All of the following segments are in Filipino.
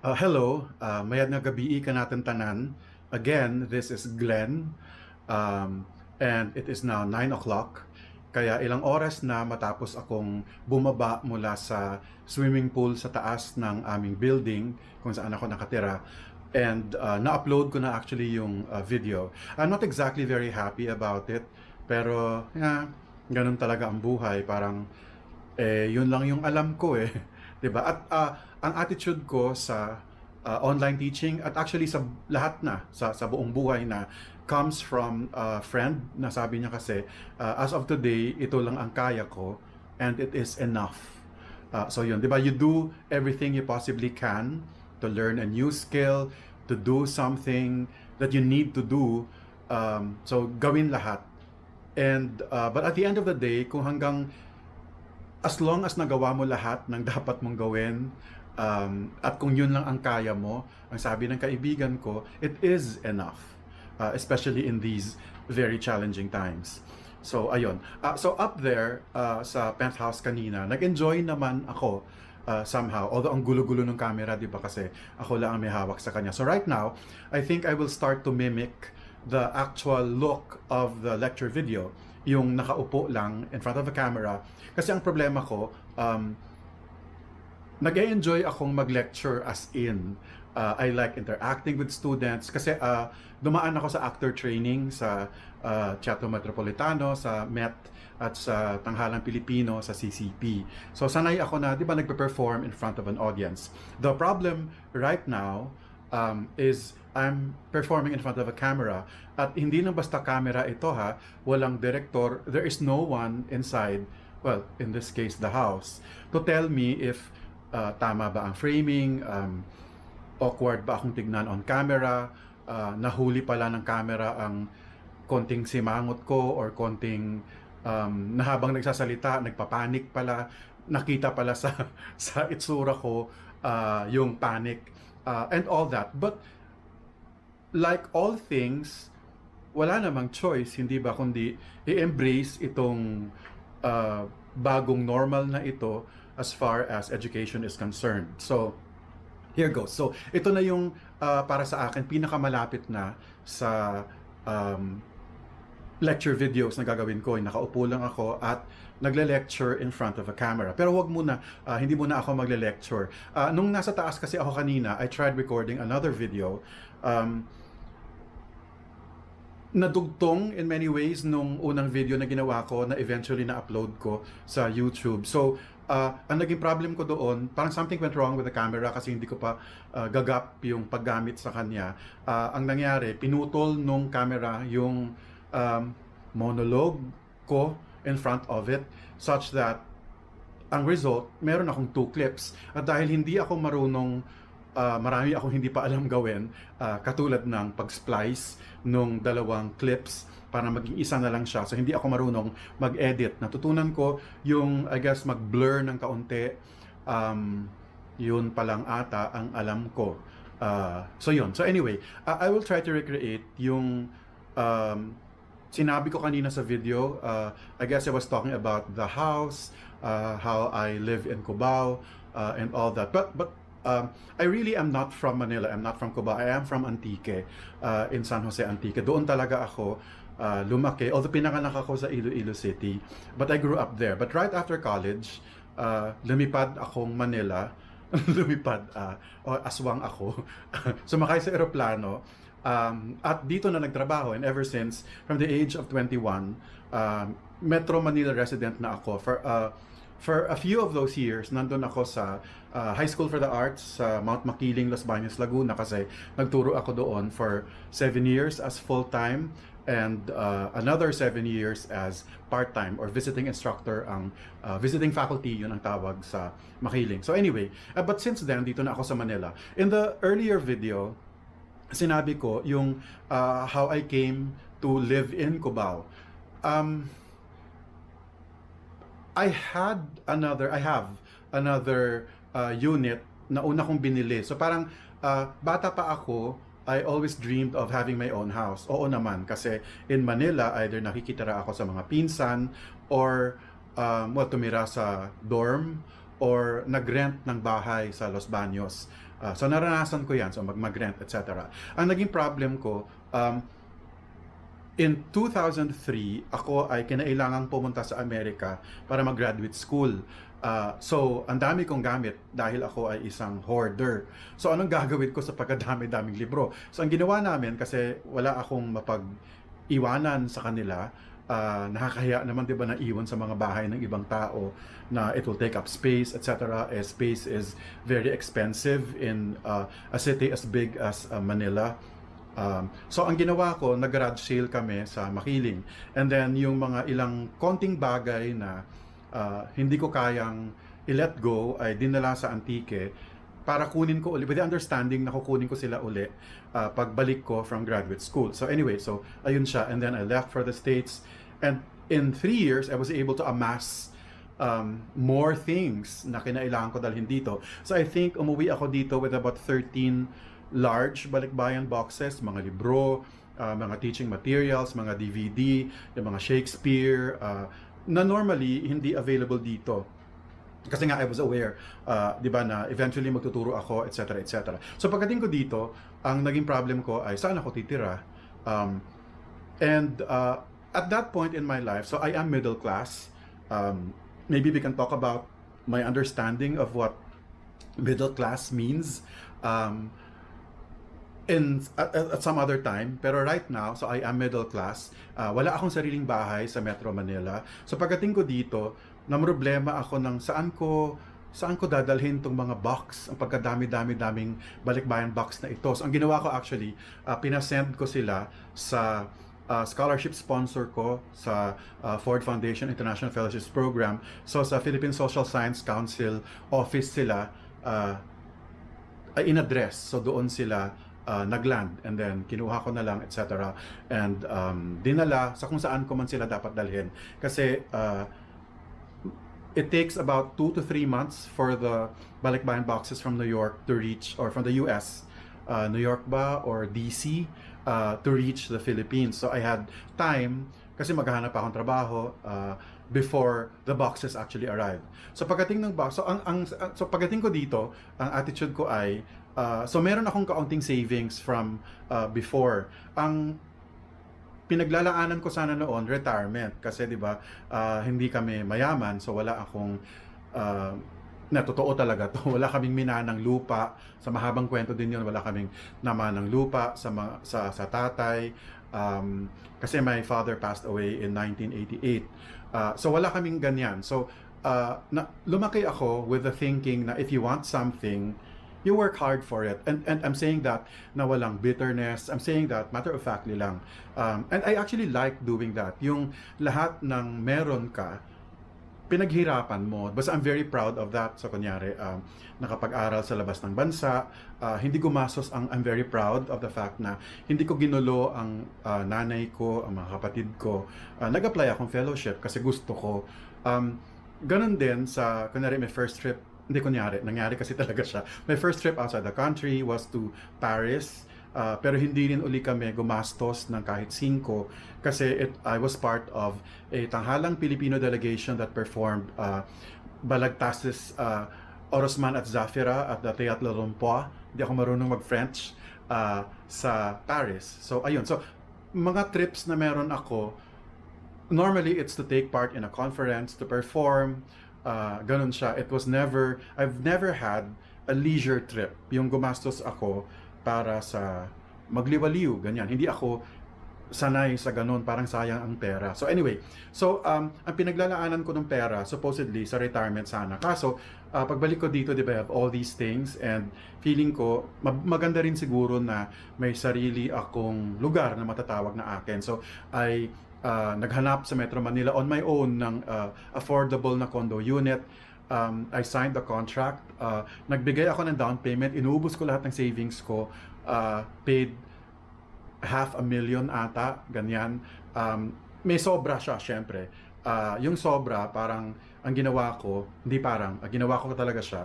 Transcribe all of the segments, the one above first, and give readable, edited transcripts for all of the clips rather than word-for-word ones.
Hello, mayad nga gabi ka natin tanan. Again, this is Glenn, and it is now 9 o'clock. Kaya ilang oras na matapos akong bumaba mula sa swimming pool sa taas ng aming building kung saan ako nakatira. And na-upload ko na actually yung video. I'm not exactly very happy about it, pero ganun talaga ang buhay. Parang yun lang yung alam ko eh. 'Di ba? At ang attitude ko sa online teaching at actually sa lahat na sa buong buhay na comes from a friend na sabi niya kasi as of today ito lang ang kaya ko and it is enough. So yun, 'di ba? You do everything you possibly can to learn a new skill, to do something that you need to do. So gawin lahat. And but at the end of the day, kung hanggang as long as nagawa mo lahat ng dapat mong gawin, at kung yun lang ang kaya mo, ang sabi ng kaibigan ko, it is enough. Especially in these very challenging times. So, ayun. So, up there sa penthouse kanina, nag-enjoy naman ako somehow. Although, ang gulo-gulo ng camera, di ba? Kasi ako lang ang may hawak sa kanya. So, right now, I think I will start to mimic the actual look of the lecture video, yung nakaupo lang in front of the camera. Kasi ang problema ko, nag-enjoy akong mag-lecture as in I like interacting with students kasi dumaan ako sa actor training sa Teatro Metropolitano, sa MET at sa Tanghalang Pilipino sa CCP. So sanay ako na, di ba, nagpe-perform in front of an audience. The problem right now is I'm performing in front of a camera at hindi lang basta camera ito ha, walang director, there is no one inside, well, in this case the house, to tell me if tama ba ang framing, awkward ba akong tignan on camera, nahuli pala ng camera ang konting simangot ko or konting na habang nagsasalita, nagpapanik pala, nakita pala sa itsura ko yung panic and all that. But like all things, wala namang choice, hindi ba, kundi i-embrace itong bagong normal na ito as far as education is concerned. So, here goes. So, ito na yung para sa akin pinakamalapit na sa lecture videos na gagawin ko. Nakaupo lang ako at nagle-lecture in front of a camera. Pero wag muna, hindi muna ako magle-lecture. Nung nasa taas kasi ako kanina, I tried recording another video. Nadugtong in many ways nung unang video na ginawa ko na eventually na-upload ko sa YouTube. So, ang naging problem ko doon, parang something went wrong with the camera kasi hindi ko pa gagap yung paggamit sa kanya. Ang nangyari, pinutol nung camera yung monologue ko in front of it such that ang result, meron akong 2 clips. At dahil hindi ako marunong, marami akong hindi pa alam gawin, katulad ng pag-splice nung 2 clips para maging isa na lang siya. So hindi ako marunong mag-edit. Natutunan ko yung, I guess, mag-blur ng kaunti. Yun pa lang ata ang alam ko. So yun. So anyway, I will try to recreate yung sinabi ko kanina sa video. I guess I was talking about the house, how I live in Cubao, and all that. But I really am not from Manila. I'm not from Cubao. I am from Antique, in San Jose, Antique. Doon talaga ako lumaki. Although pinanganak ako sa Iloilo City, but I grew up there. But right after college, lumipad akong Manila. Lumipad, aswang ako. Sumakay sa eroplano. At dito na nagtrabaho, and ever since, from the age of 21, Metro Manila resident na ako. For a few of those years, nandun ako sa High School for the Arts sa Mount Makiling, Los Baños, Laguna kasi nagturo ako doon for 7 years as full-time and another 7 years as part-time or visiting instructor. Ang visiting faculty, yun ang tawag sa Makiling. So anyway, but since then, dito na ako sa Manila. In the earlier video, sinabi ko yung how I came to live in Cubao. I have another unit na una kong binili. So parang bata pa ako, I always dreamed of having my own house. Oo naman, kasi in Manila, either nakikitira ako sa mga pinsan or tumira sa dorm or nag-rent ng bahay sa Los Baños. So naranasan ko yan, so mag-rent, etc. Ang naging problem ko, in 2003, ako ay kinailangang pumunta sa Amerika para mag-graduate school. So, ang dami kong gamit dahil ako ay isang hoarder. So, anong gagawin ko sa pagkadami-daming libro? So, ang ginawa namin, kasi wala akong mapag-iwanan sa kanila, nakakahiya naman, di ba, na iwan sa mga bahay ng ibang tao na it will take up space, etc. Space is very expensive in a city as big as Manila. So ang ginawa ko, nag-garage sale kami sa Makiling. And then yung mga ilang konting bagay na hindi ko kayang i-let go ay dinala sa Antique para kunin ko uli, with the understanding na kukunin ko sila uli pagbalik ko from graduate school. So anyway, so ayun siya. And then I left for the States. And in 3 years, I was able to amass more things na kinailangan ko dalhin dito. So I think umuwi ako dito with about 13 large balikbayan boxes, mga libro, mga teaching materials, mga DVD, yung mga Shakespeare, na normally hindi available dito. Kasi nga I was aware, di ba, na eventually magtuturo ako, etc. etc. So pagdating ko dito, ang naging problem ko ay saan ako titira? And at that point in my life, so I am middle class. Maybe we can talk about my understanding of what middle class means at some other time. Pero right now, so I am middle class. Wala akong sariling bahay sa Metro Manila. So pagdating ko dito, namroblema ako ng saan ko dadalhin tong mga box, ang pagkadami-daming balikbayan box na ito. So ang ginawa ko actually, pinasend ko sila sa scholarship sponsor ko sa Ford Foundation International Fellowships Program. So sa Philippine Social Science Council office sila in-address. So doon sila nagland, and then kinuha ko na lang, etc. And dinala sa kung saan ko man sila dapat dalhin. Kasi it takes about 2 to 3 months for the balikbayan boxes from New York to reach, or from the US, New York ba or DC, to reach the Philippines. So I had time kasi maghahanap pa akong trabaho before the boxes actually arrived. So pagdating ng box, so pagdating ko dito, ang attitude ko ay so meron akong kaunting savings from before. Ang pinaglalaanan ko sana noon, retirement, kasi 'di ba, hindi kami mayaman, so wala akong na totoo talaga to. Wala kaming minanang lupa. Sa mahabang kwento din 'yon, wala kaming namanang lupa sa tatay. Kasi my father passed away in 1988. So wala kaming ganyan. So lumaki ako with the thinking na if you want something, you work hard for it. And I'm saying that na walang bitterness. I'm saying that matter-of-factly lang. And I actually like doing that. Yung lahat ng meron ka, pinaghirapan mo. Basta I'm very proud of that. So kunyari, nakapag-aral sa labas ng bansa, hindi gumastos. I'm very proud of the fact na hindi ko ginulo ang nanay ko, ang mga kapatid ko. Nag-apply akong fellowship kasi gusto ko. Ganun din sa, kunyari, my first trip, hindi kunyari, nangyari kasi talaga siya. My first trip outside the country was to Paris. Pero hindi rin uli kami gumastos ng kahit 5 kasi I was part of a tanghalang Filipino delegation that performed Balagtases, Orosman at Zafira at the Théâtre Rompois. Hindi ako marunong mag-French sa Paris. So ayun, so mga trips na meron ako, normally it's to take part in a conference, to perform, ganun siya. I've never had a leisure trip, yung gumastos ako para sa magliwaliw, ganyan. Hindi ako sanay sa ganun, parang sayang ang pera. So anyway, so ang pinaglalaanan ko ng pera, supposedly, sa retirement sana. Kaso, pagbalik ko dito, di ba, I have all these things, and feeling ko, maganda rin siguro na may sarili akong lugar na matatawag na akin. So, naghanap sa Metro Manila on my own ng affordable na condo unit. I signed the contract. Nagbigay ako ng down payment. Inuubos ko lahat ng savings ko. Paid $500,000 ata. Ganyan. May sobra siya, syempre. Yung sobra, parang, ang ginawa ko, hindi parang, ginawa ko talaga siya.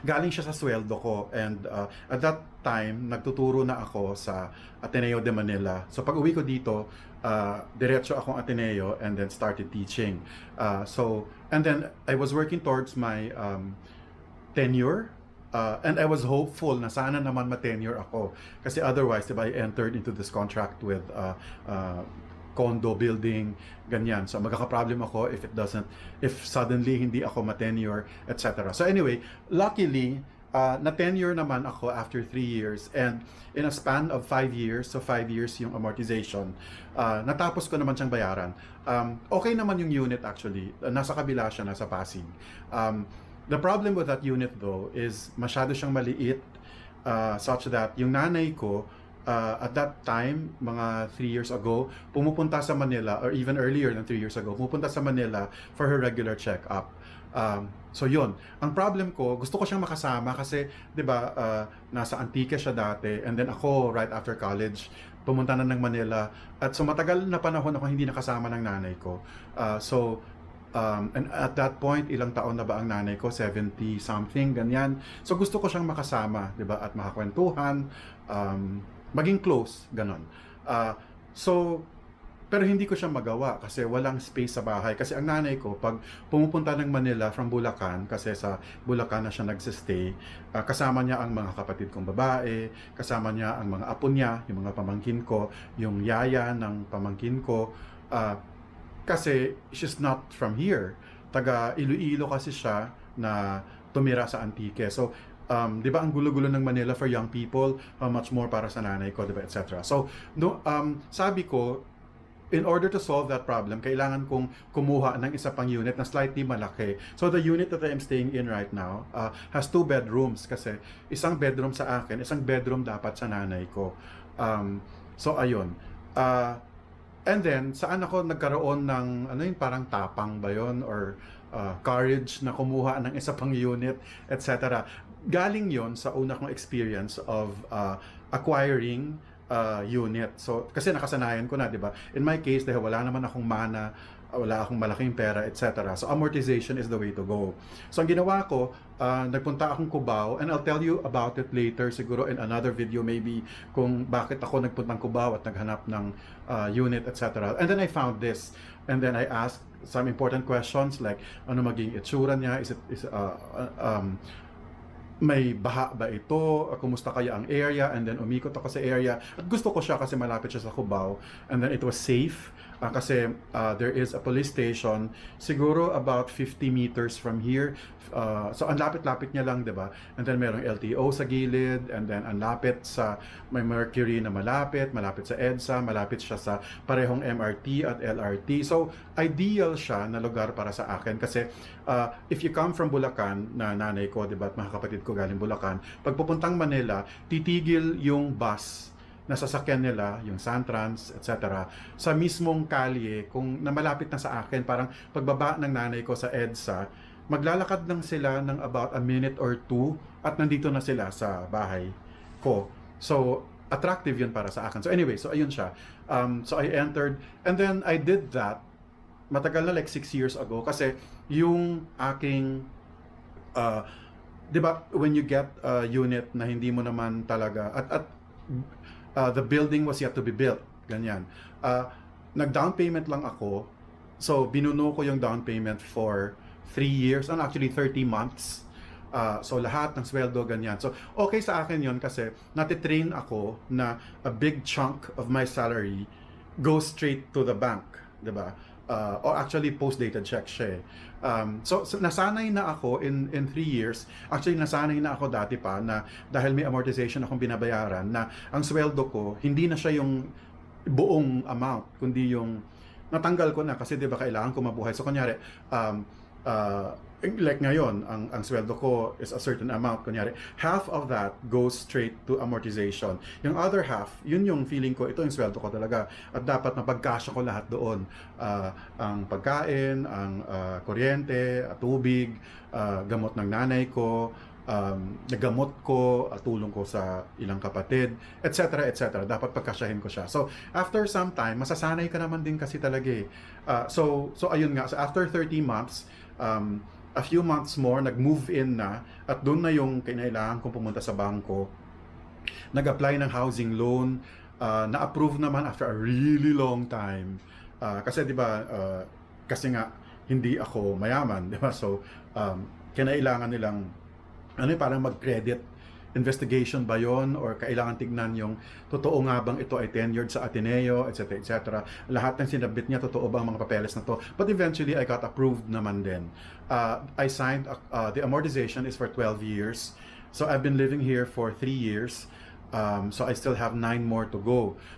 galing siya sa sweldo ko, and at that time nagtuturo na ako sa Ateneo de Manila. So pag uwi ko dito, diretso akong Ateneo and then started teaching. And then I was working towards my tenure. And I was hopeful na sana naman ma-tenure ako. Kasi otherwise, diba, I entered into this contract with condo building, ganyan. So magkaka-problem ako if suddenly hindi ako ma-tenure, etc. So anyway, luckily, na-tenure naman ako after 3 years, and in a span of 5 years, so 5 years yung amortization, natapos ko naman siyang bayaran. Okay naman yung unit actually, nasa kabila siya, nasa Pasig. The problem with that unit though is masyado siyang maliit, such that yung nanay ko, at that time, mga 3 years ago, pumupunta sa Manila, or even earlier than 3 years ago, pumupunta sa Manila for her regular check-up. So yun, ang problem ko, gusto ko siyang makasama kasi 'di ba, nasa Antique siya dati, and then ako right after college pumunta na ng Manila, at so matagal na panahon ako hindi nakasama ng nanay ko. And at that point, ilang taon na ba ang nanay ko? 70 something, ganyan. So gusto ko siyang makasama, 'di ba, at makakwentuhan, maging close, ganon. Pero hindi ko siya magawa kasi walang space sa bahay. Kasi ang nanay ko, pag pumupunta ng Manila from Bulacan, kasi sa Bulacan na siya nagsistay, kasama niya ang mga kapatid kong babae, kasama niya ang mga apo niya, yung mga pamangkin ko, yung yaya ng pamangkin ko. Kasi she's not from here. Taga Iloilo kasi siya na tumira sa Antique. So, di ba ang gulo-gulo ng Manila for young people, how much more para sa nanay ko, di ba, etc. So, sabi ko, in order to solve that problem, kailangan kong kumuha ng isa pang unit na slightly malaki. So the unit that I am staying in right now has 2 bedrooms kasi isang bedroom sa akin, isang bedroom dapat sa nanay ko. So ayun. And then, saan ako nagkaroon ng, ano yun, parang tapang ba yun? Or courage na kumuha ng isa pang unit, etc. Galing yon sa una kong experience of acquiring unit. So, kasi nakasanayan ko na, di ba? In my case, dahil wala naman akong mana, wala akong malaking pera, etc. So, amortization is the way to go. So, ang ginawa ko, nagpunta akong Cubao, and I'll tell you about it later, siguro in another video maybe, kung bakit ako nagpuntang Cubao at naghanap ng unit, etc. And then I found this. And then I asked some important questions like, ano maging itsura niya? May baha ba ito? Kumusta kaya ang area? And then umikot ako sa area. At gusto ko siya kasi malapit siya sa Cubao. And then it was safe kasi there is a police station siguro about 50 meters from here. So ang lapit-lapit niya lang, 'di ba? And then merong LTO sa gilid, and then ang lapit sa may Mercury na malapit sa EDSA, malapit siya sa parehong MRT at LRT. So ideal siya na lugar para sa akin kasi if you come from Bulacan, na nanay ko, 'di ba, at mga kapatid ko galing Bulacan, pag pupuntang Manila, titigil yung bus na sasakyan nila, yung Santrans, etc. sa mismong kalye, kung na malapit na sa akin, parang pagbaba ng nanay ko sa EDSA, maglalakad lang sila ng about a minute or 2 at nandito na sila sa bahay ko. So, attractive yun para sa akin. So anyway, so ayun siya. So I entered, and then I did that, matagal na, like 6 years ago, kasi yung aking, di ba, when you get a unit na hindi mo naman talaga, the building was yet to be built, ganyan. Nag-down payment lang ako, so binuno ko yung down payment for 3 years, and actually 30 months. So lahat ng sweldo, ganyan. So okay sa akin yon kasi natitrain ako na a big chunk of my salary goes straight to the bank, di ba? Or actually post-dated check siya. So nasanay na ako in 3 years. Actually nasanay na ako dati pa na dahil may amortization akong binabayaran, na ang sweldo ko hindi na siya yung buong amount, kundi yung natanggal ko na kasi 'di ba kailangan ko mabuhay. So kunyari like ngayon, ang sweldo ko is a certain amount, kunyari, half of that goes straight to amortization. Yung other half, yun yung feeling ko, ito yung sweldo ko talaga. At dapat mapagkasya ko lahat doon. Ang pagkain, ang kuryente, tubig, gamot ng nanay ko, nagamot ko, tulong ko sa ilang kapatid, etc. etc. Dapat pagkasyahin ko siya. So, after some time, masasanay ka naman din kasi talaga eh. So ayun nga, so after 30 months, a few months more, nag-move in na, at doon na yung kinailangan kong pumunta sa bangko, nag-apply ng housing loan, na-approve naman after a really long time. Kasi di ba, kasi nga hindi ako mayaman, di ba? So, kinailangan nilang parang mag-credit investigation ba yon, or kailangan tignan yung totoo nga bang ito ay tenured sa Ateneo, etc. etc. Lahat ng sinabit niya, totoo bang mga papeles na to. But eventually, I got approved naman din. I signed, the amortization is for 12 years. So I've been living here for 3 years. So I still have 9 more to go. So